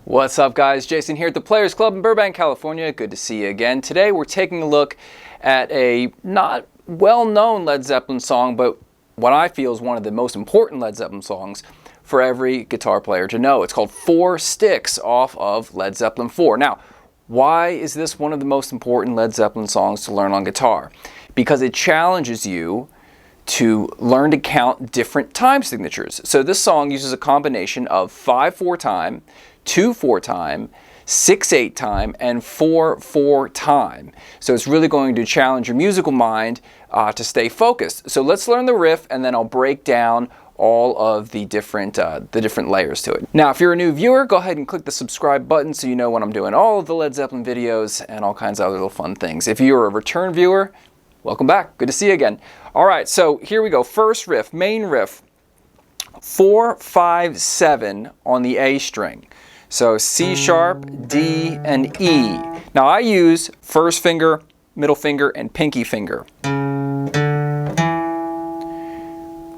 What's up, guys? Jason here at the Players Club in Burbank, California. Good to see you again. Today we're taking a look at a not well-known Led Zeppelin song, but what I feel is one of the most important Led Zeppelin songs for every guitar player to know. It's called Four Sticks off of Led Zeppelin 4. Now, why is this one of the most important Led Zeppelin songs to learn on guitar? Because it challenges you to learn to count different time signatures. So this song uses a combination of 5/4 time, 2/4 time, 6/8 time, and 4/4 time. So it's really going to challenge your musical mind to stay focused. So let's learn the riff, and then I'll break down all of the different layers to it. Now, if you're a new viewer, go ahead and click the subscribe button so you know when I'm doing all of the Led Zeppelin videos and all kinds of other little fun things. If you're a return viewer, welcome back. Good to see you again. All right, so here we go. First riff, main riff, 4, 5, 7 on the A string. So C sharp, D, and E. Now I use first finger, middle finger, and pinky finger.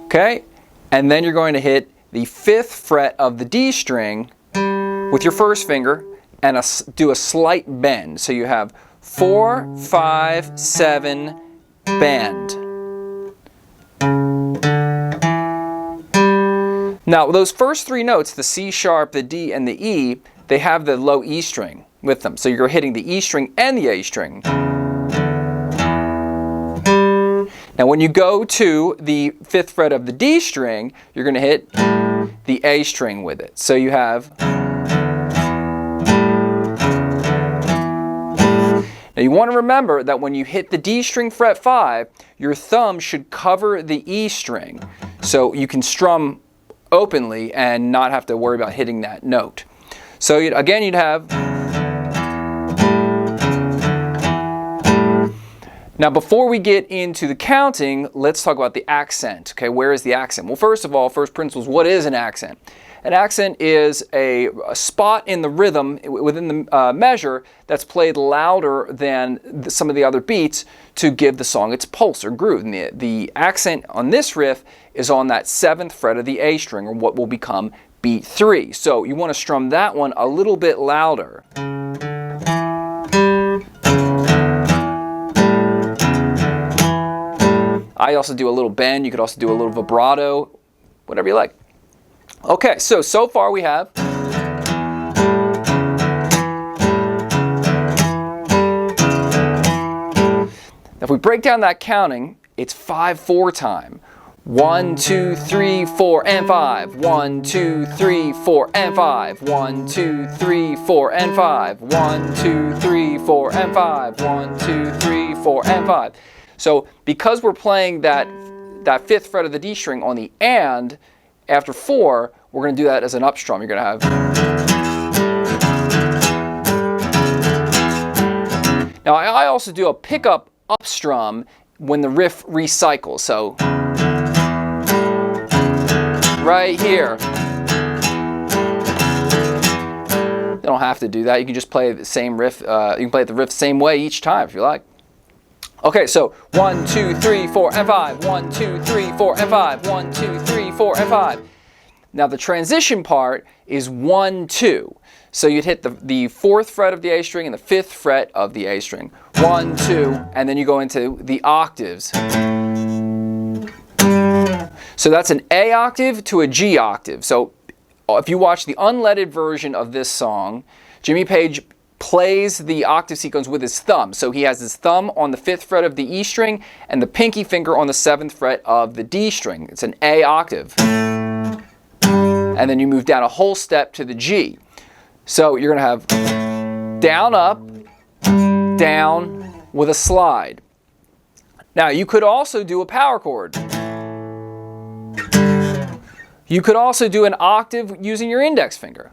Okay, and then you're going to hit the 5th fret of the D string with your first finger and do a slight bend. So you have 4, 5, 7, bend. Now, those first 3 notes, the C sharp, the D, and the E, they have the low E string with them. So you're hitting the E string and the A string. Now, when you go to the 5th fret of the D string, you're going to hit the A string with it. So you have... Now, you want to remember that when you hit the D string fret 5, your thumb should cover the E string. So you can strum openly and not have to worry about hitting that note. So again, you'd have... Now, before we get into the counting, let's talk about the accent. Okay, where is the accent? Well, first of all, first principles, what is an accent? An accent is a spot in the rhythm within the measure that's played louder than some of the other beats to give the song its pulse or groove. And the accent on this riff is on that 7th fret of the A string, or what will become beat 3. So you want to strum that one a little bit louder. I also do a little bend. You could also do a little vibrato, whatever you like. Okay, so far we have... If we break down that counting, it's 5/4 time. 1, 2, 3, 4, and 5. 1, 2, 3, 4, and 5. 1, 2, 3, 4, and 5. 1, 2, 3, 4, and 5. 1, 2, 3, 4, and 5. So because we're playing that 5th fret of the D string on the and, after 4, we're going to do that as an up strum. You're going to have... Now, I also do a pickup up strum when the riff recycles. So, right here. You don't have to do that. You can just play the same riff. You can play the riff the same way each time if you like. Okay, so 1, 2, 3, 4, and 5. 1, 2, 3, 4, and 5. 1, 2, 3, 4, and 5. Now the transition part is 1, 2. So you'd hit the 4th fret of the A string and the 5th fret of the A string. 1, 2, and then you go into the octaves. So that's an A octave to a G octave. So if you watch the unleaded version of this song, Jimmy Page plays the octave sequence with his thumb. So he has his thumb on the 5th fret of the E string and the pinky finger on the 7th fret of the D string. It's an A octave. And then you move down a whole step to the G. So you're going to have down, up, down with a slide. Now you could also do a power chord. You could also do an octave using your index finger.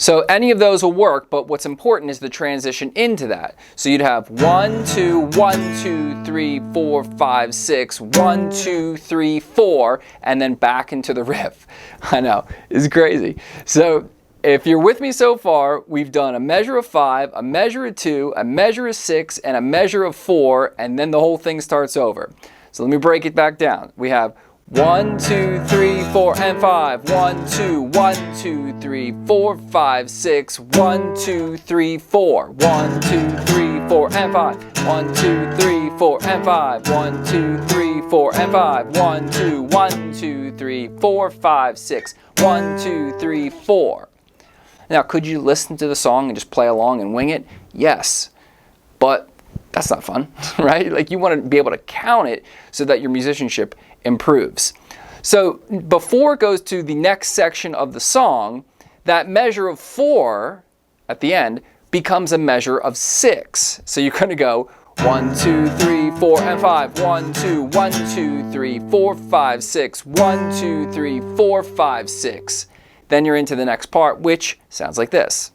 So any of those will work, but what's important is the transition into that. So you'd have 1, 2, 1, 2, 3, 4, 5, 6, 1, 2, 3, 4, and then back into the riff. I know, it's crazy. So If you're with me so far, we've done a measure of 5, a measure of 2, a measure of 6, and a measure of 4, and then the whole thing starts over. So let me break it back down. We have 1, 2, 3, 4, and 5. 1, 2, 1, 2, 3, 4, 5, 6. 1, 2, 3, 4. 1, 2, 3, 4, and 5. 1, 2, 3, 4, and 5. 1, 2, 3, 4, and 5. 1, 2, 1, 2, 3, 4, 5, 6. 1, 2, 3, 4. Now, could you listen to the song and just play along and wing it? Yes, but that's not fun, right? Like, you want to be able to count it so that your musicianship improves. So before it goes to the next section of the song, that measure of 4 at the end becomes a measure of 6. So you're going to go 1, 2, 3, 4, and 5. 1, 2, 1, 2, 3, 4, 5, 6. 1, 2, 3, 4, 5, 6. Then you're into the next part, which sounds like this.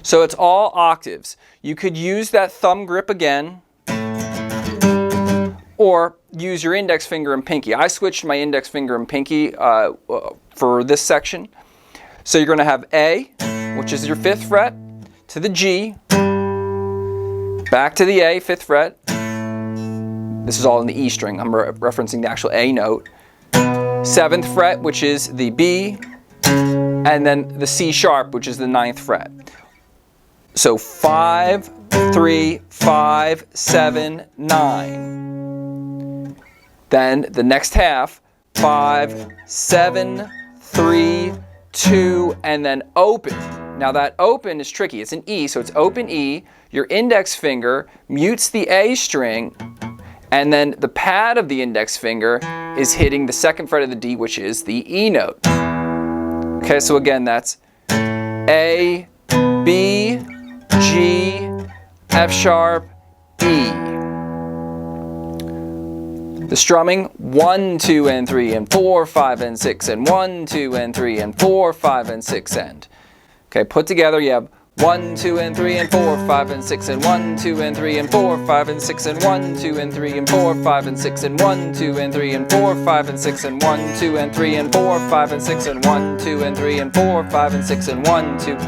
So it's all octaves. You could use that thumb grip again, or use your index finger and pinky. I switched my index finger and pinky for this section. So you're going to have A, which is your 5th fret, to the G, back to the A, 5th fret. This is all in the E string. I'm referencing the actual A note. 7th fret, which is the B, and then the C sharp, which is the 9th fret. So 5, 3, 5, 7, 9. Then the next half, 5, 7, 3, 2, and then open. Now that open is tricky. It's an E, so it's open E. Your index finger mutes the A string, and then the pad of the index finger is hitting the 2nd fret of the D, which is the E note. Okay, so again, that's A, B, G, F sharp, E. The strumming, 1, 2, and 3, and 4, 5, and 6, and 1, 2, and 3, and 4, 5, and 6, and. Okay, put together you have 1, 2, and 3, and 4, 5, and 6, and 1, 2, and 3, and 4, 5, and 6, and 1, 2, and 3, and 4, 5, and 6, and 1, 2, and 3, and 4, 5, and 6, and 1, 2, and 3, and 4, 5, and 6, and 1, 2, and 3, and 4, 5, and 6, and 1, 2,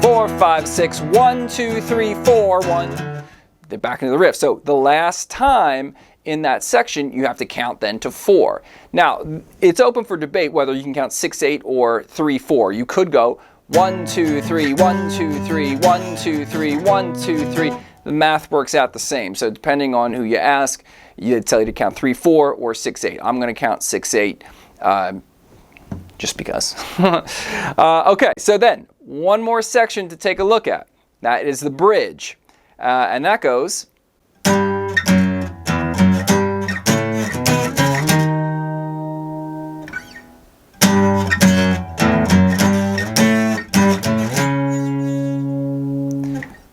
4, 5, 6, 1, 2, 3, 4, 1. Then back into the riff. So the last time in that section, you have to count then to 4. Now, it's open for debate whether you can count 6, 8, or 3, 4. You could go 1, 2, 3, 1, 2, 3, 1, 2, 3, 1, 2, 3. The math works out the same. So depending on who you ask, you'd tell you to count 3, 4 or 6, 8. I'm going to count 6, 8 just because. Okay, so then one more section to take a look at. That is the bridge. And that goes.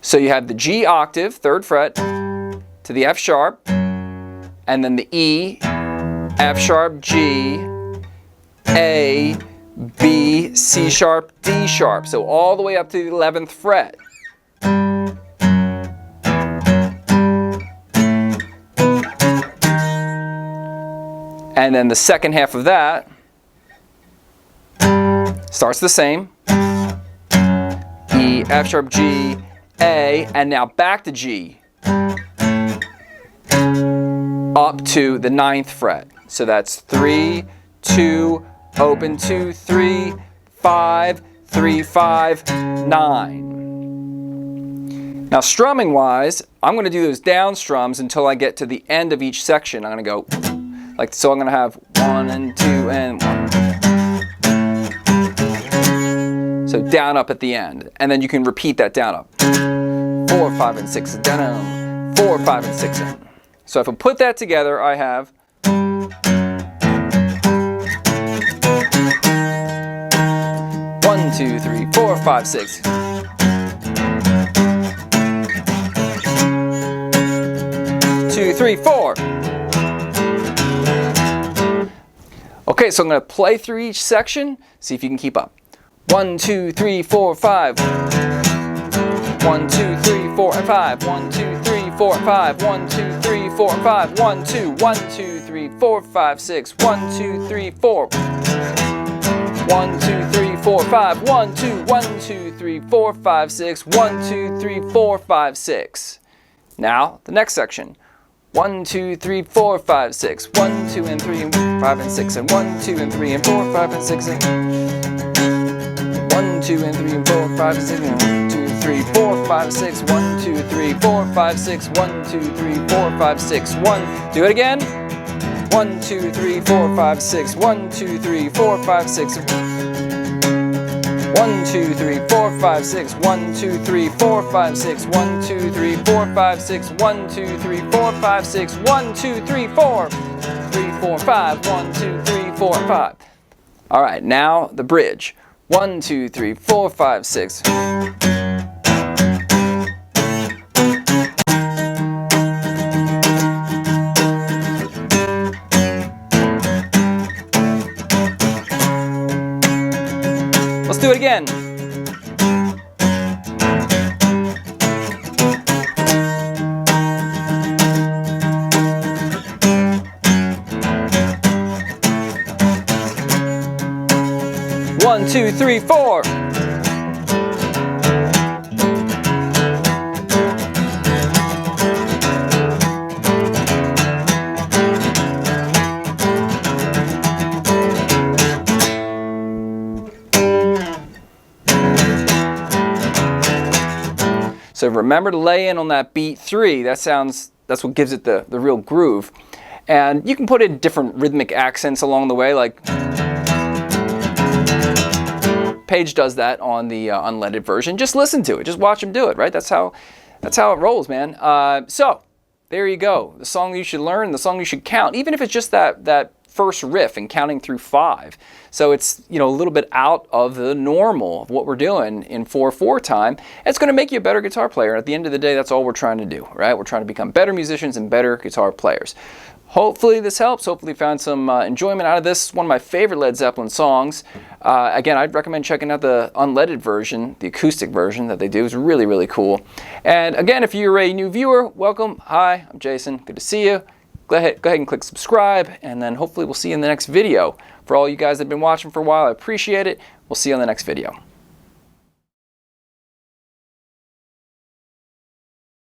So you have the G octave, 3rd fret, to the F sharp, and then the E, F sharp, G, A, B, C sharp, D sharp. So all the way up to the 11th fret. And then the second half of that starts the same. E, F sharp, G, A, and now back to G. Up to the 9th fret. So that's 3, 2, open 2, 3, 5, 3, 5, 9. Now strumming wise, I'm going to do those down strums until I get to the end of each section. I'm going to go like so. I'm going to have 1 and 2 and 1. So down up at the end, and then you can repeat that down up. 4, 5, and 6 down. 4, 5, and 6 in. So if I put that together, I have. 1, 2, 3, 4, 5, 6. 2, 3, 4. Okay, so I'm going to play through each section, see if you can keep up. 1, 2, 3, 4, 5. 1, 2, 3, 4, and 5. 1, 2, 3, 4, and 5. 1, 2, 3, 4, and 5. 1, 2, 1, 2, 3, 4, 5, 6. 1, 2, 3, 4. 1, 2, 3, 4, 5. 1, 2, 1, 2, 3, 4, 5, 6. 1, 2, 3, 4, 5, 6. Now, the next section. 1, 2, 3, 4, 5, 6. 1, 2, and 3, and 5, and 6. And 1, 2, and 3, and 4, 5, and 6. And 1, 2, and 3, and 4, 5, and 6. And 2, 3, 4, 5, 6. 1, 2, 3, 4, 5, 6. 1, 2, 3, 4, 5, 6. 1. Do it again. 1, 2, 3, 4, 5, 6. 1, 2, 3, 4, 5, 6. 1, 2, 3, 4, 5, 6. 1, 2, 3, 4, 5, 6. 1, 2, 3, 4, 5, 6. 1, 2, 3, 4, 5, 6. 1, 2, 3, 4. 3, 4, 5. 1, 2, 3, 4, 5. All right, now the bridge. 1, 2, 3, 4, 5, 6. Let's do it again. One, two, three, four. So remember to lay in on that beat 3. That's what gives it the real groove. And you can put in different rhythmic accents along the way, like Page does that on the unleaded version. Just listen to it. Just watch him do it, right? That's how it rolls, man. So there you go. The song you should learn, the song you should count, even if it's just that first riff and counting through 5. So it's, a little bit out of the normal of what we're doing in 4/4 time. It's going to make you a better guitar player. At the end of the day, that's all we're trying to do, right? We're trying to become better musicians and better guitar players. Hopefully this helps. Hopefully you found some enjoyment out of this. It's one of my favorite Led Zeppelin songs. Again, I'd recommend checking out the unleaded version, the acoustic version that they do. It's really, really cool. And again, if you're a new viewer, welcome. Hi, I'm Jason. Good to see you. Go ahead and click subscribe, and then hopefully we'll see you in the next video. For all you guys that have been watching for a while, I appreciate it. We'll see you on the next video.